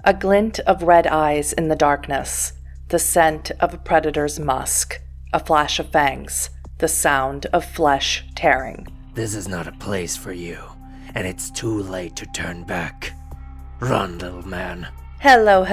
A glint of red eyes in the darkness, the scent of a predator's musk, a flash of fangs, the sound of flesh tearing. This is not a place for you, and it's too late to turn back. Run, little man. Hello,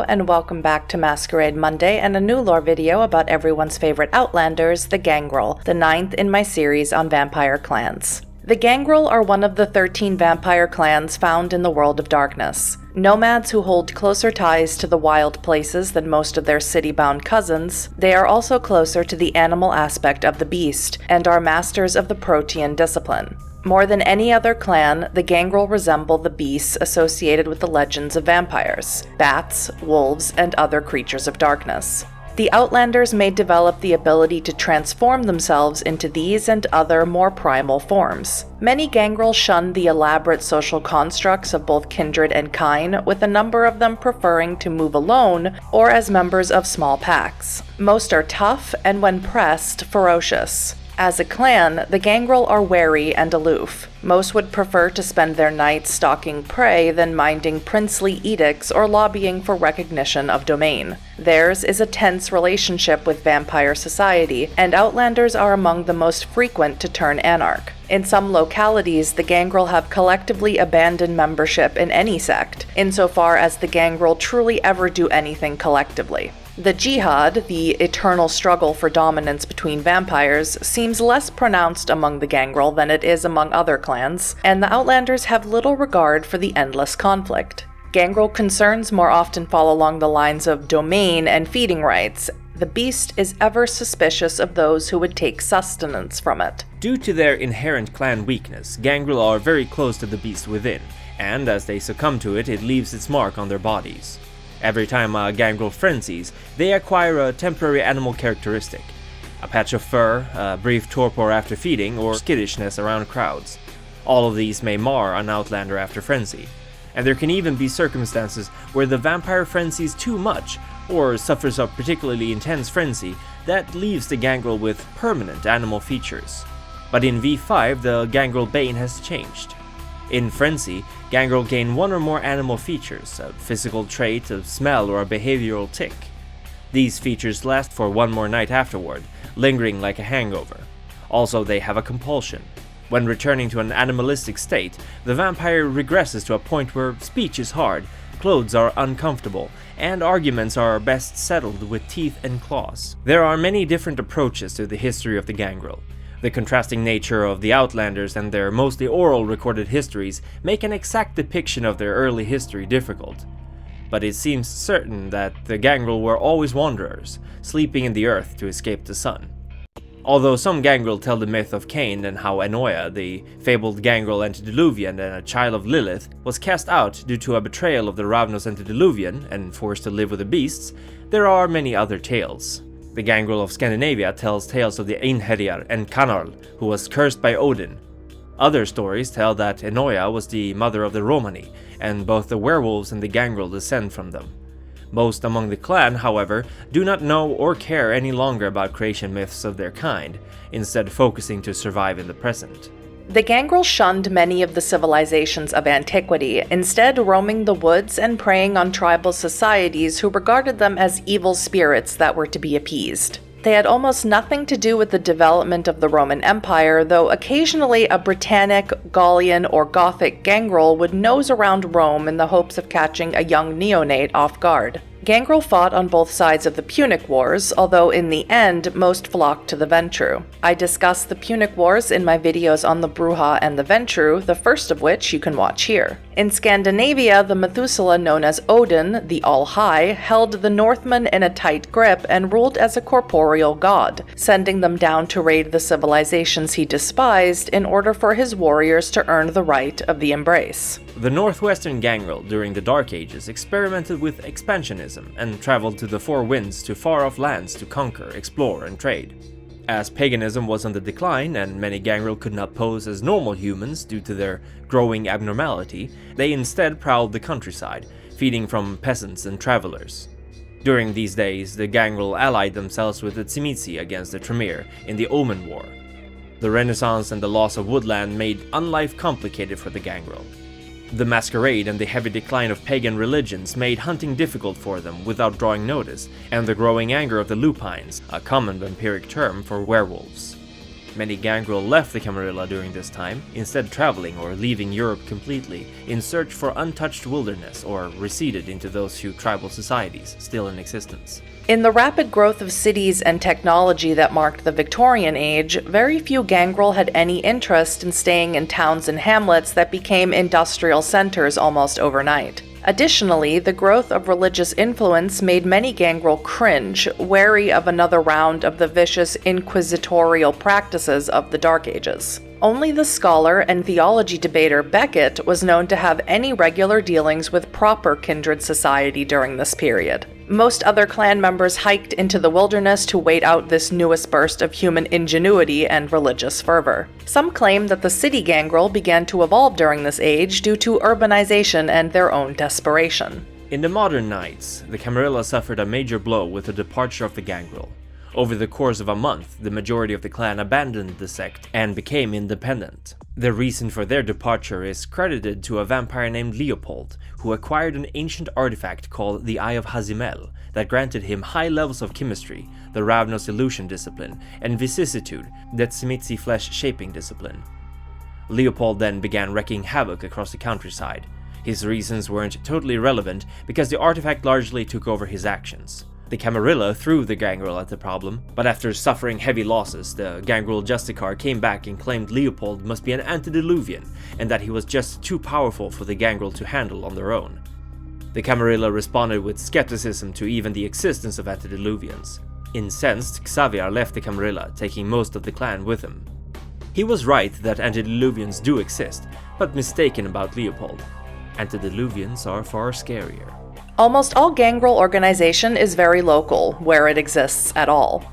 and welcome back to Masquerade Monday and a new lore video about everyone's favorite Outlanders, the Gangrel, the 9th in my series on vampire clans. The Gangrel are one of the 13 vampire clans found in the World of Darkness. Nomads who hold closer ties to the wild places than most of their city-bound cousins, they are also closer to the animal aspect of the beast, and are masters of the protean discipline. More than any other clan, the Gangrel resemble the beasts associated with the legends of vampires, bats, wolves, and other creatures of darkness. The Outlanders may develop the ability to transform themselves into these and other more primal forms. Many Gangrel shun the elaborate social constructs of both kindred and kine, with a number of them preferring to move alone or as members of small packs. Most are tough and, when pressed, ferocious. As a clan, the Gangrel are wary and aloof. Most would prefer to spend their nights stalking prey than minding princely edicts or lobbying for recognition of domain. Theirs is a tense relationship with vampire society, and Outlanders are among the most frequent to turn anarch. In some localities, the Gangrel have collectively abandoned membership in any sect, insofar as the Gangrel truly ever do anything collectively. The jihad, the eternal struggle for dominance between vampires, seems less pronounced among the Gangrel than it is among other clans, and the Outlanders have little regard for the endless conflict. Gangrel concerns more often fall along the lines of domain and feeding rights. The beast is ever suspicious of those who would take sustenance from it. Due to their inherent clan weakness, Gangrel are very close to the beast within, and as they succumb to it, it leaves its mark on their bodies. Every time a Gangrel frenzies, they acquire a temporary animal characteristic. A patch of fur, a brief torpor after feeding, or skittishness around crowds. All of these may mar an Outlander after frenzy. And there can even be circumstances where the vampire frenzies too much, or suffers a particularly intense frenzy, that leaves the Gangrel with permanent animal features. But in V5, the Gangrel Bane has changed. In Frenzy, Gangrel gain one or more animal features, a physical trait, a smell, or a behavioral tick. These features last for one more night afterward, lingering like a hangover. Also, they have a compulsion. When returning to an animalistic state, the vampire regresses to a point where speech is hard, clothes are uncomfortable, and arguments are best settled with teeth and claws. There are many different approaches to the history of the Gangrel. The contrasting nature of the Outlanders and their mostly oral recorded histories make an exact depiction of their early history difficult. But it seems certain that the Gangrel were always wanderers, sleeping in the earth to escape the sun. Although some Gangrel tell the myth of Cain and how Enoia, the fabled Gangrel antediluvian and a child of Lilith, was cast out due to a betrayal of the ravenous antediluvian and forced to live with the beasts, there are many other tales. The Gangrel of Scandinavia tells tales of the Einherjar and Kanarl, who was cursed by Odin. Other stories tell that Enoia was the mother of the Romani, and both the werewolves and the Gangrel descend from them. Most among the clan, however, do not know or care any longer about creation myths of their kind, instead focusing to survive in the present. The Gangrel shunned many of the civilizations of antiquity, instead roaming the woods and preying on tribal societies who regarded them as evil spirits that were to be appeased. They had almost nothing to do with the development of the Roman Empire, though occasionally a Britannic, Gallian, or Gothic Gangrel would nose around Rome in the hopes of catching a young neonate off guard. Gangrel fought on both sides of the Punic Wars, although in the end, most flocked to the Ventru. I discussed the Punic Wars in my videos on the Bruja and the Ventru, the first of which you can watch here. In Scandinavia, the Methuselah known as Odin, the All-High, held the Northmen in a tight grip and ruled as a corporeal god, sending them down to raid the civilizations he despised in order for his warriors to earn the right of the embrace. The northwestern Gangrel during the Dark Ages experimented with expansionism and traveled to the Four Winds to far-off lands to conquer, explore, and trade. As paganism was on the decline and many Gangrel could not pose as normal humans due to their growing abnormality, they instead prowled the countryside, feeding from peasants and travelers. During these days, the Gangrel allied themselves with the Tzimisce against the Tremere in the Omen War. The Renaissance and the loss of woodland made unlife complicated for the Gangrel. The Masquerade and the heavy decline of pagan religions made hunting difficult for them without drawing notice, and the growing anger of the lupines, a common vampiric term for werewolves. Many Gangrel left the Camarilla during this time, instead traveling or leaving Europe completely in search for untouched wilderness, or receded into those few tribal societies still in existence. In the rapid growth of cities and technology that marked the Victorian Age, very few Gangrel had any interest in staying in towns and hamlets that became industrial centers almost overnight. Additionally, the growth of religious influence made many Gangrel cringe, wary of another round of the vicious inquisitorial practices of the Dark Ages. Only the scholar and theology debater Beckett was known to have any regular dealings with proper kindred society during this period. Most other clan members hiked into the wilderness to wait out this newest burst of human ingenuity and religious fervor. Some claim that the city Gangrel began to evolve during this age due to urbanization and their own desperation. In the modern Knights, the Camarilla suffered a major blow with the departure of the Gangrel. Over the course of a month, the majority of the clan abandoned the sect and became independent. The reason for their departure is credited to a vampire named Leopold, who acquired an ancient artifact called the Eye of Hazimel that granted him high levels of chemistry, the Ravenous Illusion discipline, and vicissitude, the Tzimitzi Flesh Shaping discipline. Leopold then began wreaking havoc across the countryside. His reasons weren't totally relevant because the artifact largely took over his actions. The Camarilla threw the Gangrel at the problem, but after suffering heavy losses, the Gangrel Justicar came back and claimed Leopold must be an antediluvian, and that he was just too powerful for the Gangrel to handle on their own. The Camarilla responded with skepticism to even the existence of antediluvians. Incensed, Xavier left the Camarilla, taking most of the clan with him. He was right that antediluvians do exist, but mistaken about Leopold. Antediluvians are far scarier. Almost all Gangrel organization is very local, where it exists at all.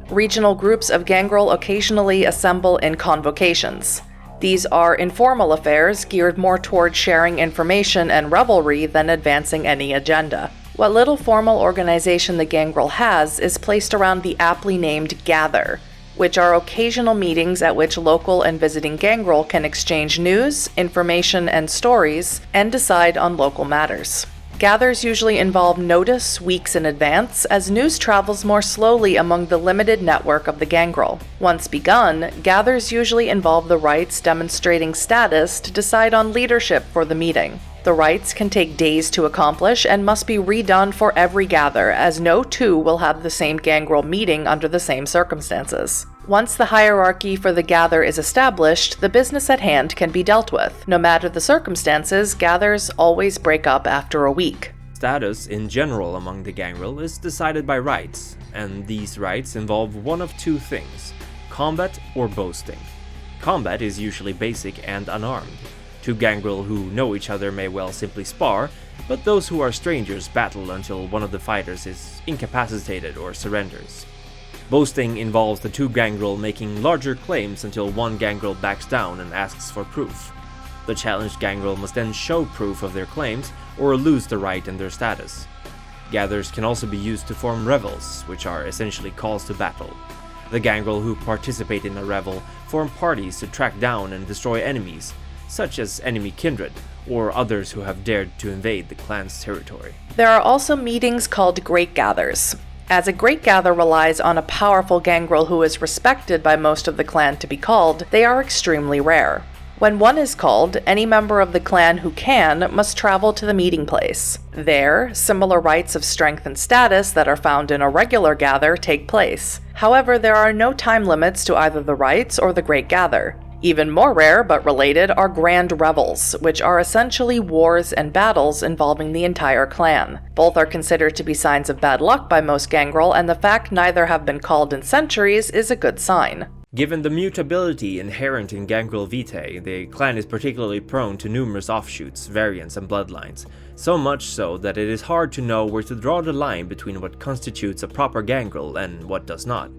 Regional groups of Gangrel occasionally assemble in convocations. These are informal affairs geared more toward sharing information and revelry than advancing any agenda. What little formal organization the Gangrel has is placed around the aptly named Gather, which are occasional meetings at which local and visiting Gangrel can exchange news, information, and stories, and decide on local matters. Gathers usually involve notice weeks in advance, as news travels more slowly among the limited network of the Gangrel. Once begun, gathers usually involve the rites demonstrating status to decide on leadership for the meeting. The rites can take days to accomplish and must be redone for every gather, as no two will have the same Gangrel meeting under the same circumstances. Once the hierarchy for the gather is established, the business at hand can be dealt with. No matter the circumstances, gathers always break up after a week. Status in general among the Gangrel is decided by rites, and these rites involve one of two things: combat or boasting. Combat is usually basic and unarmed. Two Gangrel who know each other may well simply spar, but those who are strangers battle until one of the fighters is incapacitated or surrenders. Boasting involves the two Gangrel making larger claims until one Gangrel backs down and asks for proof. The challenged Gangrel must then show proof of their claims or lose the right and their status. Gathers can also be used to form revels, which are essentially calls to battle. The Gangrel who participate in a revel form parties to track down and destroy enemies, such as enemy kindred, or others who have dared to invade the clan's territory. There are also meetings called Great Gathers. As a Great Gather relies on a powerful Gangrel who is respected by most of the clan to be called, they are extremely rare. When one is called, any member of the clan who can must travel to the meeting place. There, similar rites of strength and status that are found in a regular gather take place. However, there are no time limits to either the rites or the Great Gather. Even more rare, but related, are Grand Revels, which are essentially wars and battles involving the entire clan. Both are considered to be signs of bad luck by most Gangrel, and the fact neither have been called in centuries is a good sign. Given the mutability inherent in Gangrel Vitae, the clan is particularly prone to numerous offshoots, variants, and bloodlines, so much so that it is hard to know where to draw the line between what constitutes a proper Gangrel and what does not.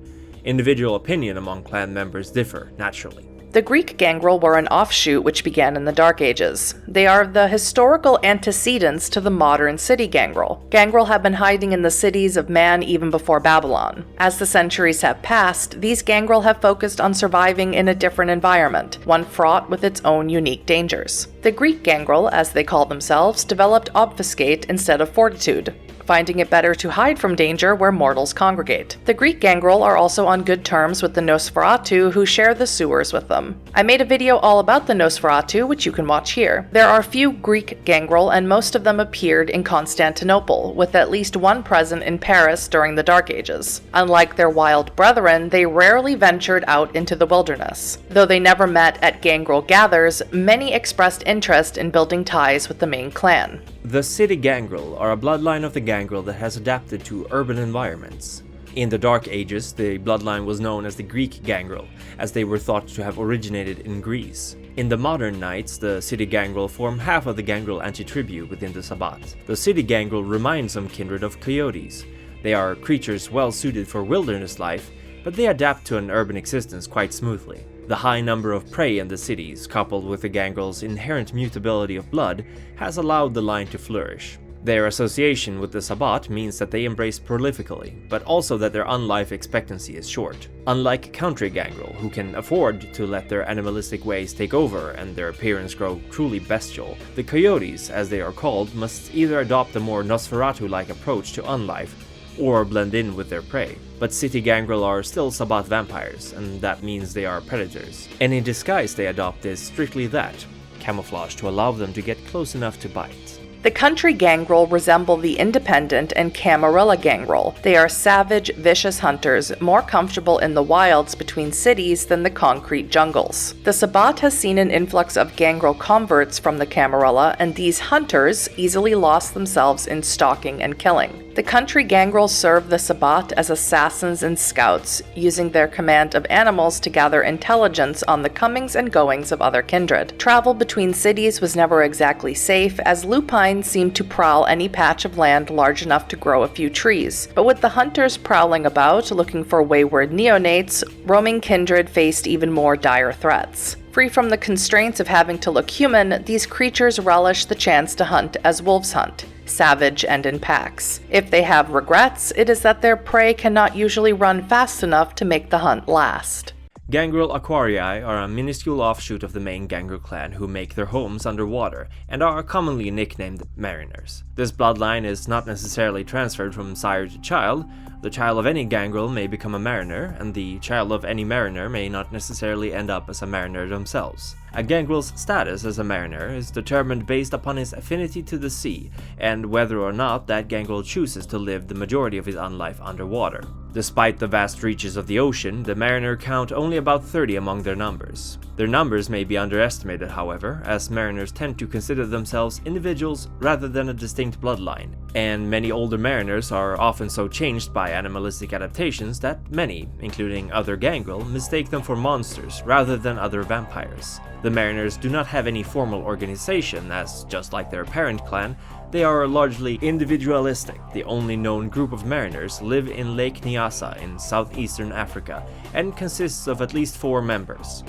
Individual opinion among clan members differ, naturally. The Greek Gangrel were an offshoot which began in the Dark Ages. They are the historical antecedents to the modern city Gangrel. Gangrel have been hiding in the cities of man even before Babylon. As the centuries have passed, these Gangrel have focused on surviving in a different environment, one fraught with its own unique dangers. The Greek Gangrel, as they call themselves, developed obfuscate instead of fortitude, finding it better to hide from danger where mortals congregate. The Greek Gangrel are also on good terms with the Nosferatu, who share the sewers with them. I made a video all about the Nosferatu, which you can watch here. There are few Greek Gangrel, and most of them appeared in Constantinople, with at least one present in Paris during the Dark Ages. Unlike their wild brethren, they rarely ventured out into the wilderness. Though they never met at Gangrel gathers, many expressed interest in building ties with the main clan. The city Gangrel are a bloodline of the Gangrel that has adapted to urban environments. In the Dark Ages, the bloodline was known as the Greek Gangrel, as they were thought to have originated in Greece. In the modern Knights, the city Gangrel form half of the Gangrel anti-tribu within the Sabbat. The city Gangrel remind some kindred of coyotes. They are creatures well suited for wilderness life, but they adapt to an urban existence quite smoothly. The high number of prey in the cities, coupled with the Gangrel's inherent mutability of blood, has allowed the line to flourish. Their association with the Sabbat means that they embrace prolifically, but also that their unlife expectancy is short. Unlike country Gangrel, who can afford to let their animalistic ways take over and their appearance grow truly bestial, the coyotes, as they are called, must either adopt a more Nosferatu-like approach to unlife, or blend in with their prey. But city Gangrel are still Sabbat vampires, and that means they are predators. Any disguise they adopt is strictly that, camouflage to allow them to get close enough to bite. The country Gangrel resemble the independent and Camarilla Gangrel. They are savage, vicious hunters, more comfortable in the wilds between cities than the concrete jungles. The Sabbat has seen an influx of Gangrel converts from the Camarilla, and these hunters easily lost themselves in stalking and killing. The country Gangrel serve the Sabbat as assassins and scouts, using their command of animals to gather intelligence on the comings and goings of other kindred. Travel between cities was never exactly safe, as lupines seemed to prowl any patch of land large enough to grow a few trees. But with the hunters prowling about, looking for wayward neonates, roaming kindred faced even more dire threats. Free from the constraints of having to look human, these creatures relish the chance to hunt as wolves hunt, savage and in packs. If they have regrets, it is that their prey cannot usually run fast enough to make the hunt last. Gangrel Aquarii are a minuscule offshoot of the main Gangrel clan who make their homes underwater and are commonly nicknamed mariners. This bloodline is not necessarily transferred from sire to child. The child of any Gangrel may become a mariner, and the child of any mariner may not necessarily end up as a mariner themselves. A Gangrel's status as a mariner is determined based upon his affinity to the sea, and whether or not that Gangrel chooses to live the majority of his unlife underwater. Despite the vast reaches of the ocean, the mariner count only about 30 among their numbers. Their numbers may be underestimated, however, as mariners tend to consider themselves individuals rather than a distinct bloodline, and many older mariners are often so changed by animalistic adaptations that many, including other Gangrel, mistake them for monsters rather than other vampires. The mariners do not have any formal organization, as, just like their parent clan, they are largely individualistic. The only known group of mariners live in Lake Nyassa in southeastern Africa and consists of at least 4 members.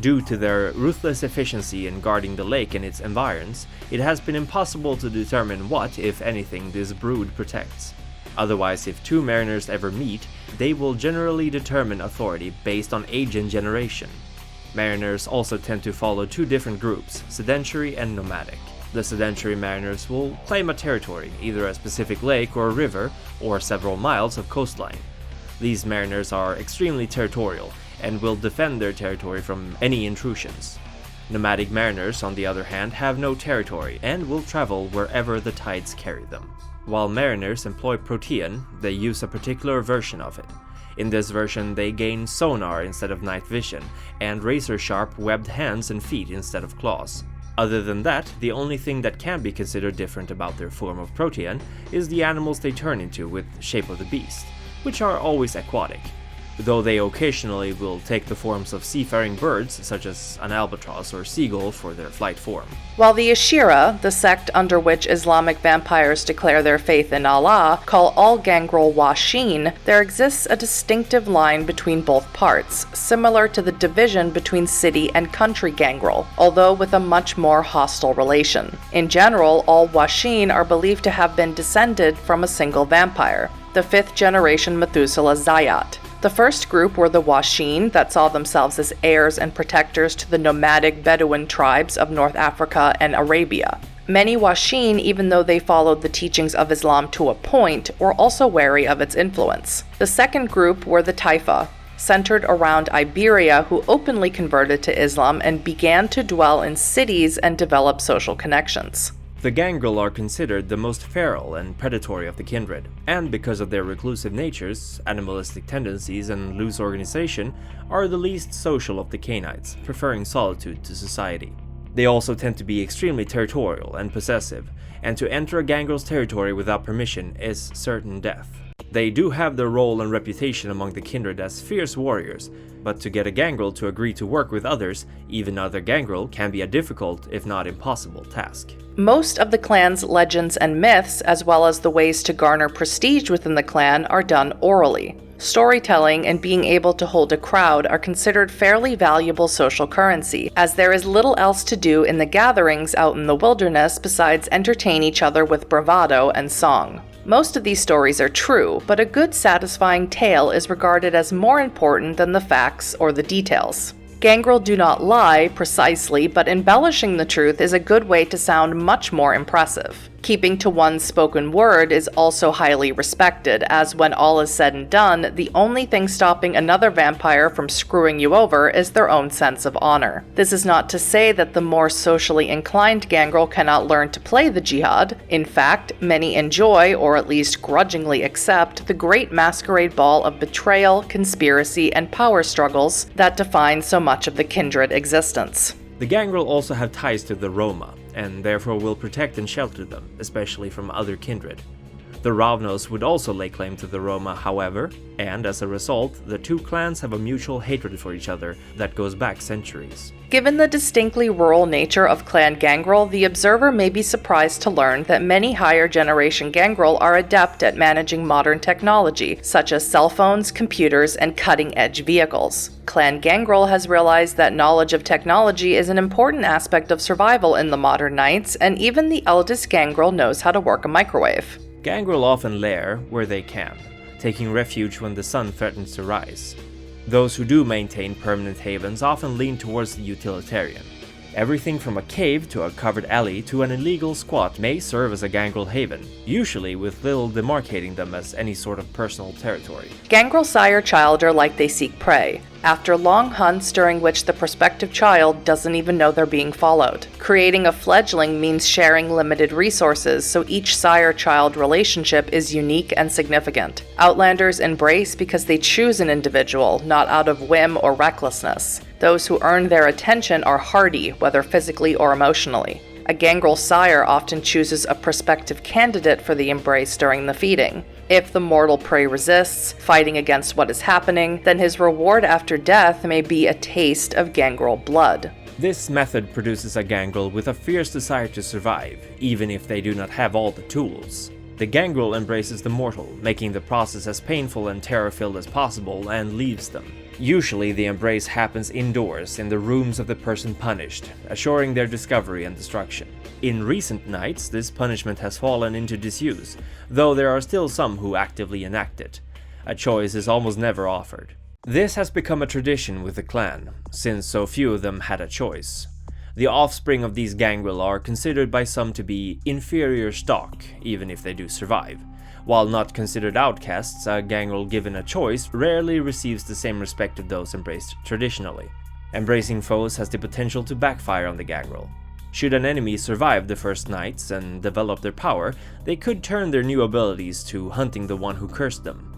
Due to their ruthless efficiency in guarding the lake and its environs, it has been impossible to determine what, if anything, this brood protects. Otherwise, if 2 mariners ever meet, they will generally determine authority based on age and generation. Mariners also tend to follow 2 different groups, sedentary and nomadic. The sedentary mariners will claim a territory, either a specific lake or a river, or several miles of coastline. These mariners are extremely territorial, and will defend their territory from any intrusions. Nomadic mariners, on the other hand, have no territory, and will travel wherever the tides carry them. While mariners employ protean, they use a particular version of it. In this version, they gain sonar instead of night vision, and razor-sharp webbed hands and feet instead of claws. Other than that, the only thing that can be considered different about their form of protean is the animals they turn into with shape of the beast, which are always aquatic. though they occasionally will take the forms of seafaring birds such as an albatross or seagull for their flight form. While the Ashira, the sect under which Islamic vampires declare their faith in Allah, call all Gangrel Washin, there exists a distinctive line between both parts, similar to the division between city and country Gangrel, although with a much more hostile relation. In general, all Washin are believed to have been descended from a single vampire, the 5th generation Methuselah Zayat. The first group were the Washin that saw themselves as heirs and protectors to the nomadic Bedouin tribes of North Africa and Arabia. Many Washin, even though they followed the teachings of Islam to a point, were also wary of its influence. The second group were the Taifa, centered around Iberia, who openly converted to Islam and began to dwell in cities and develop social connections. The Gangrel are considered the most feral and predatory of the kindred, and because of their reclusive natures, animalistic tendencies, and loose organization, are the least social of the Canaanites, preferring solitude to society. They also tend to be extremely territorial and possessive, and to enter a Gangrel's territory without permission is certain death. They do have their role and reputation among the kindred as fierce warriors, but to get a Gangrel to agree to work with others, even other Gangrel, can be a difficult, if not impossible, task. Most of the clan's legends and myths, as well as the ways to garner prestige within the clan, are done orally. Storytelling and being able to hold a crowd are considered fairly valuable social currency, as there is little else to do in the gatherings out in the wilderness besides entertain each other with bravado and song. Most of these stories are true, but a good satisfying tale is regarded as more important than the facts or the details. Gangrel do not lie precisely, but embellishing the truth is a good way to sound much more impressive. Keeping to one's spoken word is also highly respected, as when all is said and done, the only thing stopping another vampire from screwing you over is their own sense of honor. This is not to say that the more socially inclined Gangrel cannot learn to play the jihad. In fact, many enjoy, or at least grudgingly accept, the great masquerade ball of betrayal, conspiracy, and power struggles that define so much of the kindred existence. The Gangrel also have ties to the Roma, and therefore will protect and shelter them, especially from other kindred. The Ravnos would also lay claim to the Roma, however, and as a result, the two clans have a mutual hatred for each other that goes back centuries. Given the distinctly rural nature of Clan Gangrel, the observer may be surprised to learn that many higher generation Gangrel are adept at managing modern technology, such as cell phones, computers, and cutting-edge vehicles. Clan Gangrel has realized that knowledge of technology is an important aspect of survival in the modern nights, and even the eldest Gangrel knows how to work a microwave. Gangrel often lair where they can, taking refuge when the sun threatens to rise. Those who do maintain permanent havens often lean towards the utilitarian. Everything from a cave to a covered alley to an illegal squat may serve as a Gangrel haven, usually with little demarcating them as any sort of personal territory. Gangrel sire child are like they seek prey, after long hunts during which the prospective child doesn't even know they're being followed. Creating a fledgling means sharing limited resources, so each sire-child relationship is unique and significant. Outlanders embrace because they choose an individual, not out of whim or recklessness. Those who earn their attention are hardy, whether physically or emotionally. A Gangrel sire often chooses a prospective candidate for the embrace during the feeding. If the mortal prey resists, fighting against what is happening, then his reward after death may be a taste of Gangrel blood. This method produces a Gangrel with a fierce desire to survive, even if they do not have all the tools. The Gangrel embraces the mortal, making the process as painful and terror-filled as possible, and leaves them. Usually the embrace happens indoors, in the rooms of the person punished, assuring their discovery and destruction. In recent nights, this punishment has fallen into disuse, though there are still some who actively enact it. A choice is almost never offered. This has become a tradition with the clan, since so few of them had a choice. The offspring of these Gangrel are considered by some to be inferior stock, even if they do survive. While not considered outcasts, a Gangrel given a choice rarely receives the same respect of those embraced traditionally. Embracing foes has the potential to backfire on the Gangrel. Should an enemy survive the first nights and develop their power, they could turn their new abilities to hunting the one who cursed them.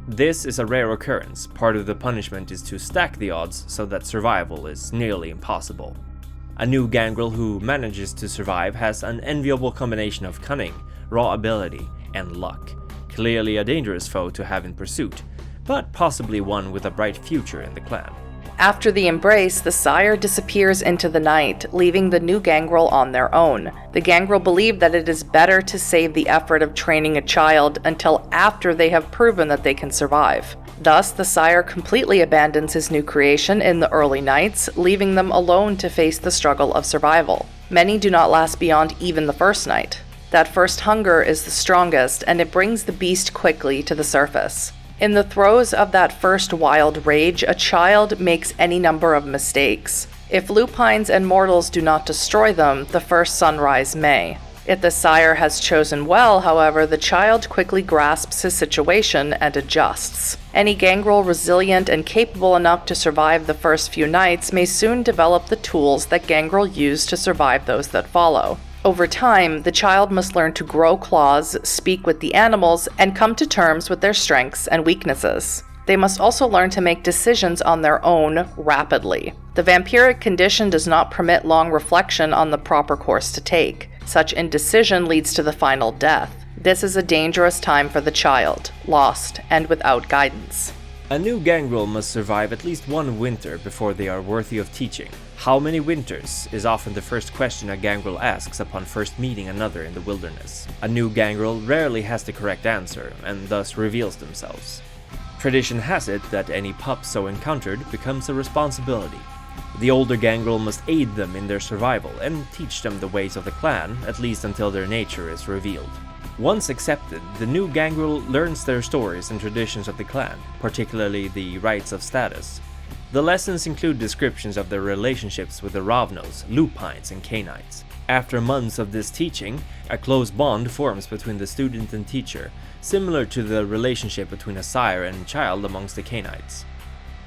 This is a rare occurrence. Part of the punishment is to stack the odds so that survival is nearly impossible. A new Gangrel who manages to survive has an enviable combination of cunning, raw ability, and luck. Clearly a dangerous foe to have in pursuit, but possibly one with a bright future in the clan. After the embrace, the sire disappears into the night, leaving the new Gangrel on their own. The Gangrel believe that it is better to save the effort of training a child until after they have proven that they can survive. Thus, the sire completely abandons his new creation in the early nights, leaving them alone to face the struggle of survival. Many do not last beyond even the first night. That first hunger is the strongest, and it brings the beast quickly to the surface. In the throes of that first wild rage, a child makes any number of mistakes. If lupines and mortals do not destroy them, the first sunrise may. If the sire has chosen well, however, the child quickly grasps his situation and adjusts. Any Gangrel resilient and capable enough to survive the first few nights may soon develop the tools that Gangrel use to survive those that follow. Over time, the child must learn to grow claws, speak with the animals, and come to terms with their strengths and weaknesses. They must also learn to make decisions on their own rapidly. The vampiric condition does not permit long reflection on the proper course to take. Such indecision leads to the final death. This is a dangerous time for the child, lost and without guidance. A new Gangrel must survive at least one winter before they are worthy of teaching. How many winters is often the first question a Gangrel asks upon first meeting another in the wilderness. A new Gangrel rarely has the correct answer, and thus reveals themselves. Tradition has it that any pup so encountered becomes a responsibility. The older Gangrel must aid them in their survival and teach them the ways of the clan, at least until their nature is revealed. Once accepted, the new Gangrel learns their stories and traditions of the clan, particularly the rites of status. The lessons include descriptions of their relationships with the Ravnos, Lupines, and Canites. After months of this teaching, a close bond forms between the student and teacher, similar to the relationship between a sire and child amongst the Canites.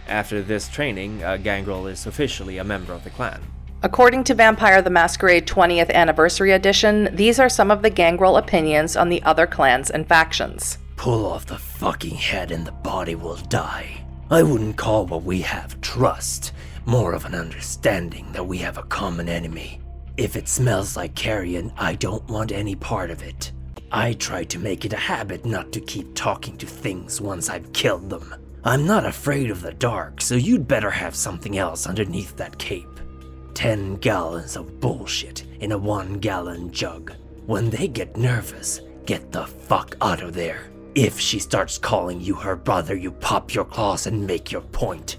After this training, a Gangrel is officially a member of the clan. According to Vampire the Masquerade 20th Anniversary Edition, these are some of the Gangrel opinions on the other clans and factions. Pull off the fucking head and the body will die. I wouldn't call what we have trust, more of an understanding that we have a common enemy. If it smells like carrion, I don't want any part of it. I try to make it a habit not to keep talking to things once I've killed them. I'm not afraid of the dark, so you'd better have something else underneath that cape. 10 gallons of bullshit in a 1-gallon jug. When they get nervous, get the fuck out of there. If she starts calling you her brother, you pop your claws and make your point.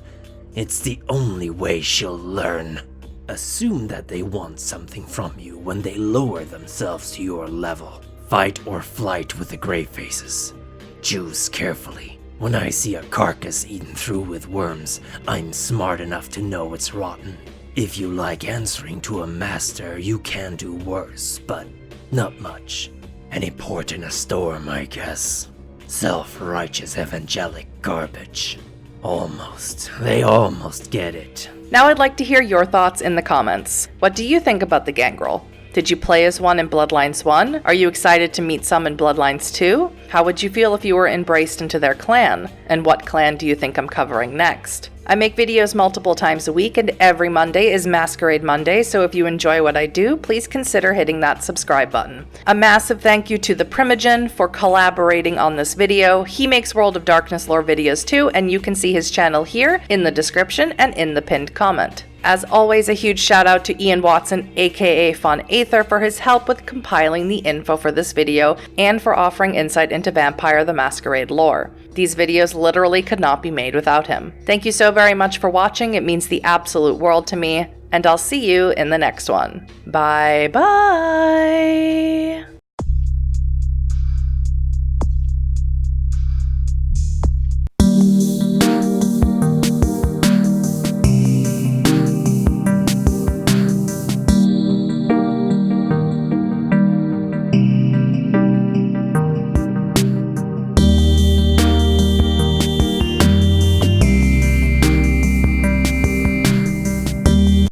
It's the only way she'll learn. Assume that they want something from you when they lower themselves to your level. Fight or flight with the gray faces. Choose carefully. When I see a carcass eaten through with worms, I'm smart enough to know it's rotten. If you like answering to a master, you can do worse, but not much. Any port in a storm, I guess. Self-righteous evangelic garbage. Almost. They almost get it. Now I'd like to hear your thoughts in the comments. What do you think about the Gangrel? Did you play as one in Bloodlines 1? Are you excited to meet some in Bloodlines 2? How would you feel if you were embraced into their clan? And what clan do you think I'm covering next? I make videos multiple times a week, and every Monday is Masquerade Monday, so if you enjoy what I do, please consider hitting that subscribe button. A massive thank you to the Primogen for collaborating on this video. He makes World of Darkness lore videos too, and you can see his channel here in the description and in the pinned comment. As always, a huge shout out to Ian Watson, aka Von Aether, for his help with compiling the info for this video and for offering insight into Vampire the Masquerade lore. These videos literally could not be made without him. Thank you so very much for watching, it means the absolute world to me, and I'll see you in the next one. Bye bye!